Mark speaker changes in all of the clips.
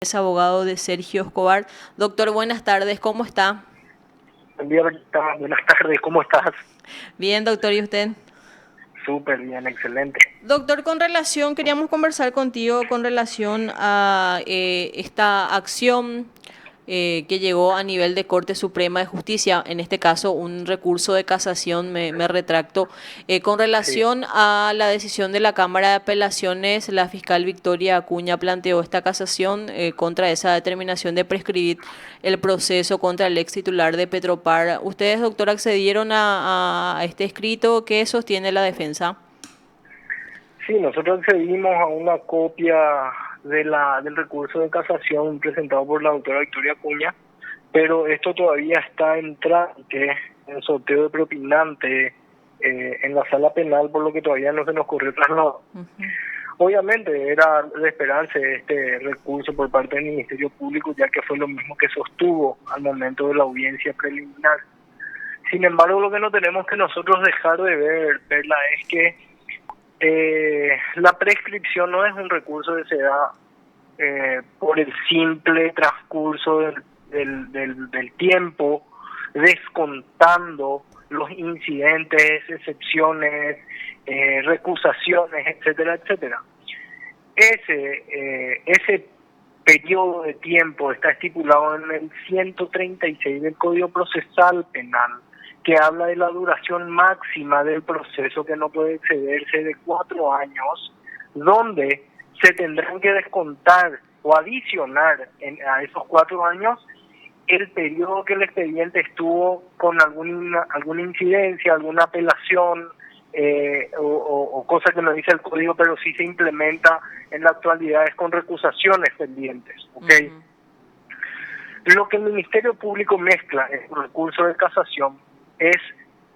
Speaker 1: Es abogado de Sergio Escobar. Doctor, buenas tardes, ¿cómo está?
Speaker 2: Buen día, Berta. Buenas tardes, ¿cómo estás?
Speaker 1: Bien, doctor, ¿y usted?
Speaker 2: Súper bien, excelente.
Speaker 1: Doctor, queríamos conversar contigo con relación a esta acción que llegó a nivel de Corte Suprema de Justicia, en este caso un recurso de casación, me retracto, con
Speaker 2: Sí,
Speaker 1: relación a la decisión de la Cámara de Apelaciones. La fiscal Victoria Acuña planteó esta casación contra esa determinación de prescribir el proceso contra el ex titular de Petropar. ¿Ustedes, doctor, accedieron a este escrito? ¿Qué sostiene la defensa?
Speaker 2: sí, nosotros accedimos a una copia del recurso de casación presentado por la doctora Victoria Acuña, pero esto todavía está en trámite, en sorteo de propinante en la sala penal, por lo que todavía no se nos ocurrió traslado.
Speaker 1: Ujú.
Speaker 2: Obviamente era de esperarse este recurso por parte del Ministerio Público, ya que fue lo mismo que sostuvo al momento de la audiencia preliminar. Sin embargo, lo que no tenemos que nosotros dejar de ver, Perla, es que la prescripción no es un recurso que se da por el simple transcurso del tiempo, descontando los incidentes, excepciones, recusaciones, etcétera, etcétera. Ese periodo de tiempo está estipulado en el 136 del Código Procesal Penal, que habla de la duración máxima del proceso, que no puede excederse de 4 años, donde se tendrán que descontar o adicionar a esos 4 años el periodo que el expediente estuvo con alguna incidencia, alguna apelación, o cosa que no dice el código, pero sí se implementa en la actualidad, es con recusaciones pendientes. ¿Okay?
Speaker 1: Ujú.
Speaker 2: Lo que el Ministerio Público mezcla en su recurso de casación es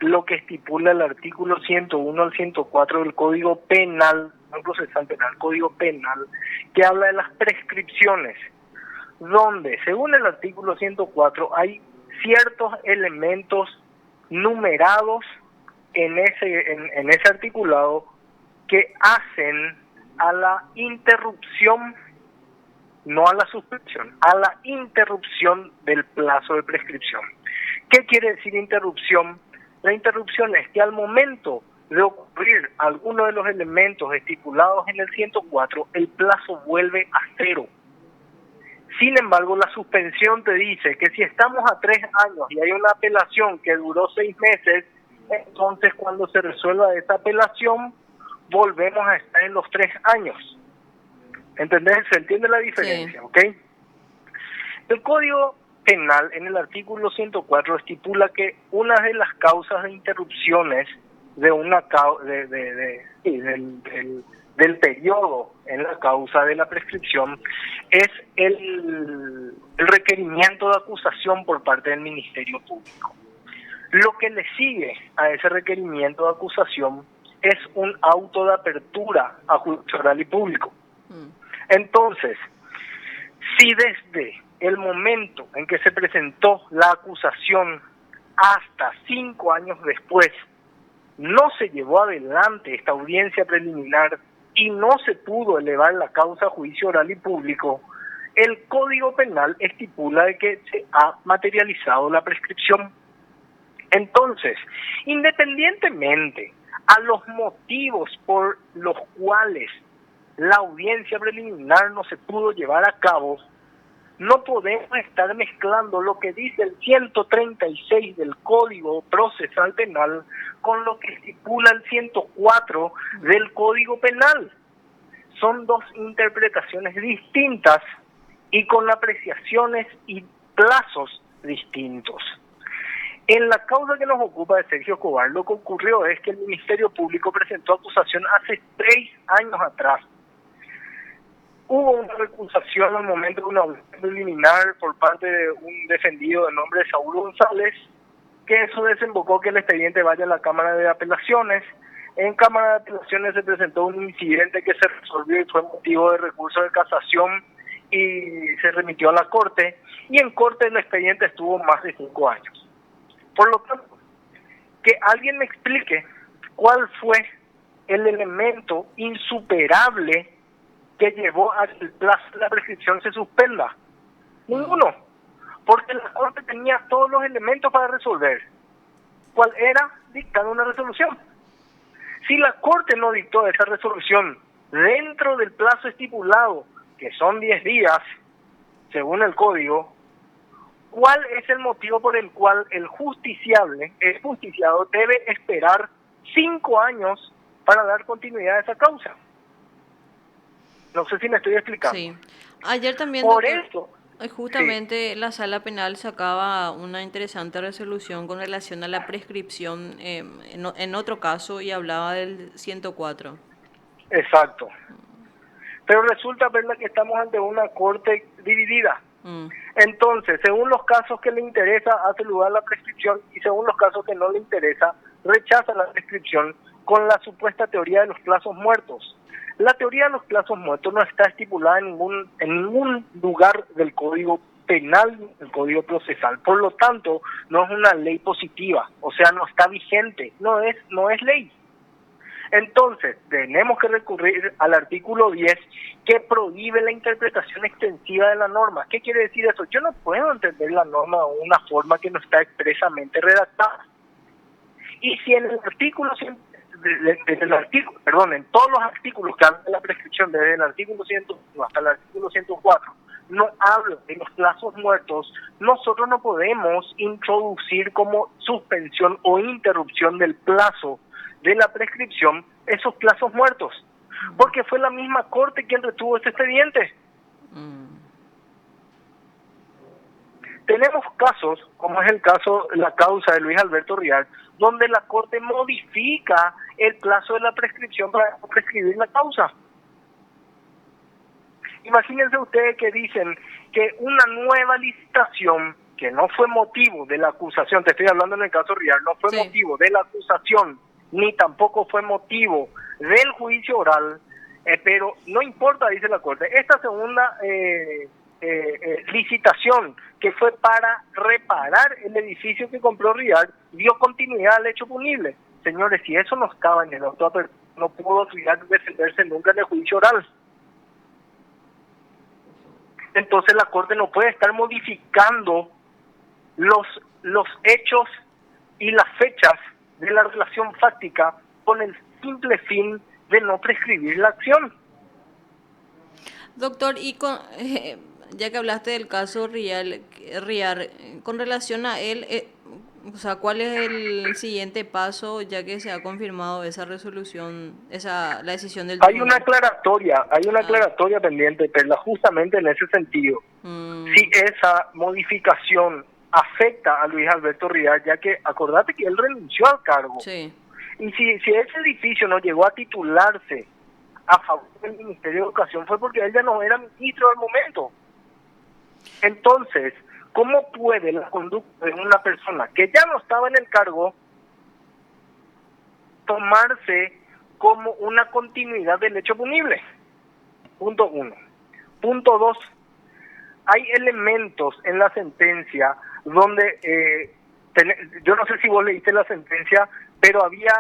Speaker 2: lo que estipula el artículo 101 al 104 del Código Penal, no procesal penal, Código Penal, que habla de las prescripciones, donde, según el artículo 104, hay ciertos elementos numerados en ese articulado que hacen a la interrupción, no a la suspensión, a la interrupción del plazo de prescripción. ¿Qué quiere decir interrupción? La interrupción es que al momento de ocurrir alguno de los elementos estipulados en el 104, el plazo vuelve a cero. Sin embargo, la suspensión te dice que si estamos a 3 años y hay una apelación que duró 6 meses, entonces cuando se resuelva esa apelación, volvemos a estar en los 3 años. ¿Entendés? ¿Se entiende la
Speaker 1: Sí.
Speaker 2: diferencia? ¿Ok? El Código Penal, en el artículo 104, estipula que una de las causas de interrupciones de una sí, del periodo en la causa de la prescripción es el requerimiento de acusación por parte del Ministerio Público. Lo que le sigue a ese requerimiento de acusación es un auto de apertura a juicio oral y público.
Speaker 1: Mm.
Speaker 2: Entonces, si desde el momento en que se presentó la acusación hasta 5 años después no se llevó adelante esta audiencia preliminar y no se pudo elevar la causa a juicio oral y público, el Código Penal estipula de que se ha materializado la prescripción. Entonces, independientemente a los motivos por los cuales la audiencia preliminar no se pudo llevar a cabo, no podemos estar mezclando lo que dice el 136 del Código Procesal Penal con lo que estipula el 104 del Código Penal. Son dos interpretaciones distintas y con apreciaciones y plazos distintos. En la causa que nos ocupa de Sergio Escobar, lo que ocurrió es que el Ministerio Público presentó acusación hace 3 años atrás. Hubo una recusación al momento de una audiencia preliminar por parte de un defendido de nombre de Saúl González, que eso desembocó que el expediente vaya a la Cámara de Apelaciones. En Cámara de Apelaciones se presentó un incidente que se resolvió y fue motivo de recurso de casación y se remitió a la Corte, y en Corte el expediente estuvo más de 5 años. Por lo tanto, que alguien me explique cuál fue el elemento insuperable que llevó a que el plazo de la prescripción se suspenda? Ninguno, porque la Corte tenía todos los elementos para resolver. ¿Cuál era? Dictar una resolución. Si la Corte no dictó esa resolución dentro del plazo estipulado, que son 10 días, según el Código, ¿cuál es el motivo por el cual el justiciado debe esperar 5 años para dar continuidad a esa causa? No sé si me estoy explicando.
Speaker 1: Sí. Ayer también,
Speaker 2: Por
Speaker 1: doctor,
Speaker 2: eso,
Speaker 1: justamente la Sala Penal sacaba una interesante resolución con relación a la prescripción en otro caso y hablaba del 104.
Speaker 2: exacto. Pero resulta, ¿verdad?, que estamos ante una corte dividida.
Speaker 1: Mm,
Speaker 2: Entonces, según los casos que le interesa, hace lugar la prescripción, y según los casos que no le interesa, rechaza la prescripción con la supuesta teoría de los plazos muertos. La teoría de los plazos muertos no está estipulada en ningún lugar del Código Penal, del Código Procesal. Por lo tanto, no es una ley positiva, o sea, no está vigente, no es ley. Entonces, tenemos que recurrir al artículo 10 que prohíbe la interpretación extensiva de la norma. ¿Qué quiere decir eso? Yo no puedo entender la norma de una forma que no está expresamente redactada. Y si en el artículo, en todos los artículos que hablan de la prescripción, desde el artículo 101 hasta el artículo 104, no habla de los plazos muertos, nosotros no podemos introducir como suspensión o interrupción del plazo de la prescripción esos plazos muertos, porque fue la misma Corte quien retuvo ese expediente. Tenemos casos, como es el caso, la causa de Luis Alberto Rial, donde la Corte modifica el plazo de la prescripción para prescribir la causa. Imagínense ustedes que dicen que una nueva licitación, que no fue motivo de la acusación, te estoy hablando en el caso Rial, no fue motivo de la acusación, ni tampoco fue motivo del juicio oral, pero no importa, dice la Corte, esta segunda licitación que fue para reparar el edificio que compró Rial, dio continuidad al hecho punible. Señores, si eso no estaba en el auto, no pudo defenderse nunca en el juicio oral. Entonces la Corte no puede estar modificando los hechos y las fechas de la relación fáctica con el simple fin de no prescribir la acción.
Speaker 1: Doctor, ya que hablaste del caso Rial, con relación a él, o sea, ¿cuál es el siguiente paso ya que se ha confirmado esa resolución, la decisión del
Speaker 2: Hay
Speaker 1: tribunal?
Speaker 2: hay una aclaratoria pendiente, Perla, justamente en ese sentido. Si esa modificación afecta a Luis Alberto Rial, ya que acordate que él renunció al cargo.
Speaker 1: Sí.
Speaker 2: Y si ese edificio no llegó a titularse a favor del Ministerio de Educación fue porque él ya no era ministro al momento. Entonces, ¿cómo puede la conducta de una persona que ya no estaba en el cargo tomarse como una continuidad del hecho punible? Punto 1. Punto 2. Hay elementos en la sentencia donde, yo no sé si vos leíste la sentencia, pero había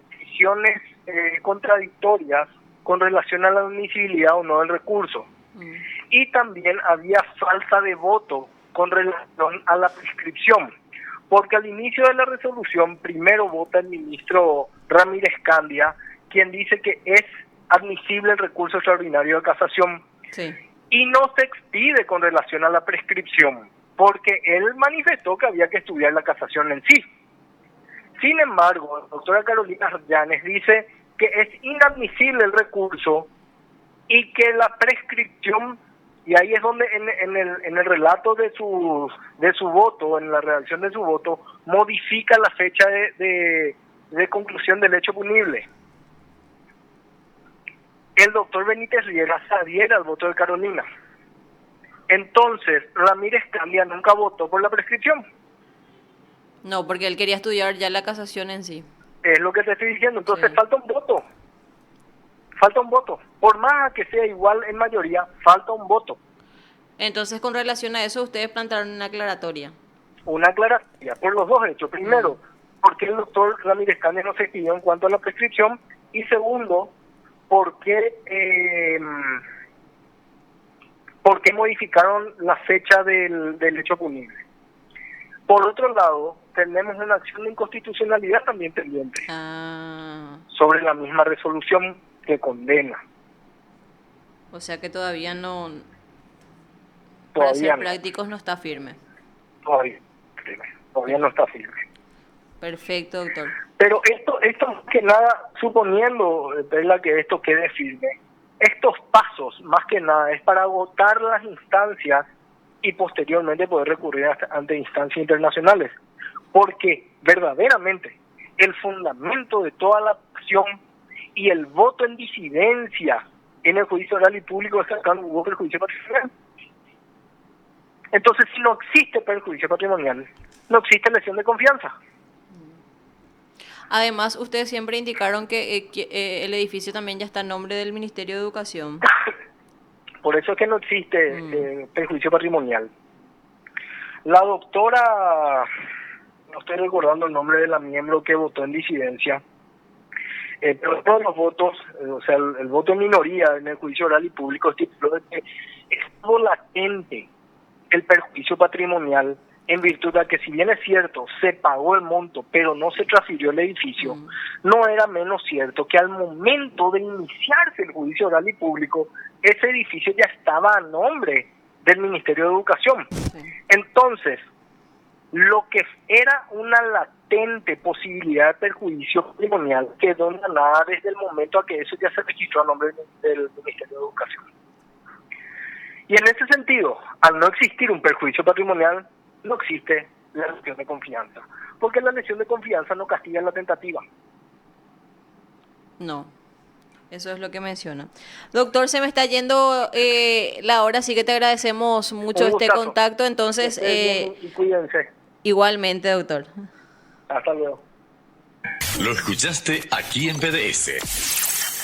Speaker 2: decisiones contradictorias con relación a la admisibilidad o no del recurso. Y también había falta de voto con relación a la prescripción, porque al inicio de la resolución primero vota el ministro Ramírez Candia, quien dice que es admisible el recurso extraordinario de casación.
Speaker 1: Sí.
Speaker 2: Y no se expide con relación a la prescripción, porque él manifestó que había que estudiar la casación en sí. Sin embargo, la doctora Carolina Llanes dice que es inadmisible el recurso y que la prescripción, y ahí es donde en el relato de su voto, en la redacción de su voto, modifica la fecha de conclusión del hecho punible. El doctor Benítez Riera se adhiere al voto de Carolina. Entonces, Ramírez Candia nunca votó por la prescripción.
Speaker 1: No, porque él quería estudiar ya la casación en sí.
Speaker 2: Es lo que te estoy diciendo. Entonces,
Speaker 1: Sí.
Speaker 2: falta un voto. Falta un voto. Por más que sea igual en mayoría, falta un voto.
Speaker 1: Entonces, con relación a eso, ustedes plantearon una aclaratoria.
Speaker 2: Una aclaratoria por los dos hechos. Primero, porque el doctor Ramírez Candia no se expidió en cuanto a la prescripción. Y segundo, porque ¿Por qué modificaron la fecha del hecho punible? Por otro lado, tenemos una acción de inconstitucionalidad también pendiente sobre la misma resolución que condena.
Speaker 1: O sea que todavía no, para
Speaker 2: Todavía
Speaker 1: ser
Speaker 2: no,
Speaker 1: prácticos, no está firme.
Speaker 2: todavía no está firme.
Speaker 1: Perfecto, doctor.
Speaker 2: Pero esto más que nada, suponiendo, Perla, que esto quede firme, estos pasos, más que nada, es para agotar las instancias y posteriormente poder recurrir ante instancias internacionales. Porque verdaderamente el fundamento de toda la acción y el voto en disidencia en el juicio oral y público es que acá no hubo perjuicio patrimonial. Entonces, si no existe perjuicio patrimonial, no existe lesión de confianza.
Speaker 1: Además, ustedes siempre indicaron que el edificio también ya está en nombre del Ministerio de Educación.
Speaker 2: Por eso es que no existe perjuicio patrimonial. La doctora, no estoy recordando el nombre de la miembro que votó en disidencia, pero todos los votos, o sea, el voto en minoría en el juicio oral y público estipuló que estuvo latente el perjuicio patrimonial en virtud de que, si bien es cierto, se pagó el monto, pero no se transfirió el edificio, no era menos cierto que al momento de iniciarse el juicio oral y público, ese edificio ya estaba a nombre del Ministerio de Educación.
Speaker 1: Sí.
Speaker 2: Entonces, lo que era una latente posibilidad de perjuicio patrimonial quedó en nada desde el momento a que eso ya se registró a nombre del Ministerio de Educación. Y en ese sentido, al no existir un perjuicio patrimonial, no existe la lesión de confianza, porque la lesión de confianza no castiga la tentativa.
Speaker 1: No, eso es lo que menciona. Doctor, se me está yendo la hora, así que te agradecemos mucho
Speaker 2: Un
Speaker 1: este
Speaker 2: gustazo.
Speaker 1: contacto. Entonces,
Speaker 2: Y cuídense.
Speaker 1: igualmente, doctor.
Speaker 2: Hasta luego.
Speaker 3: Lo escuchaste aquí en PDS.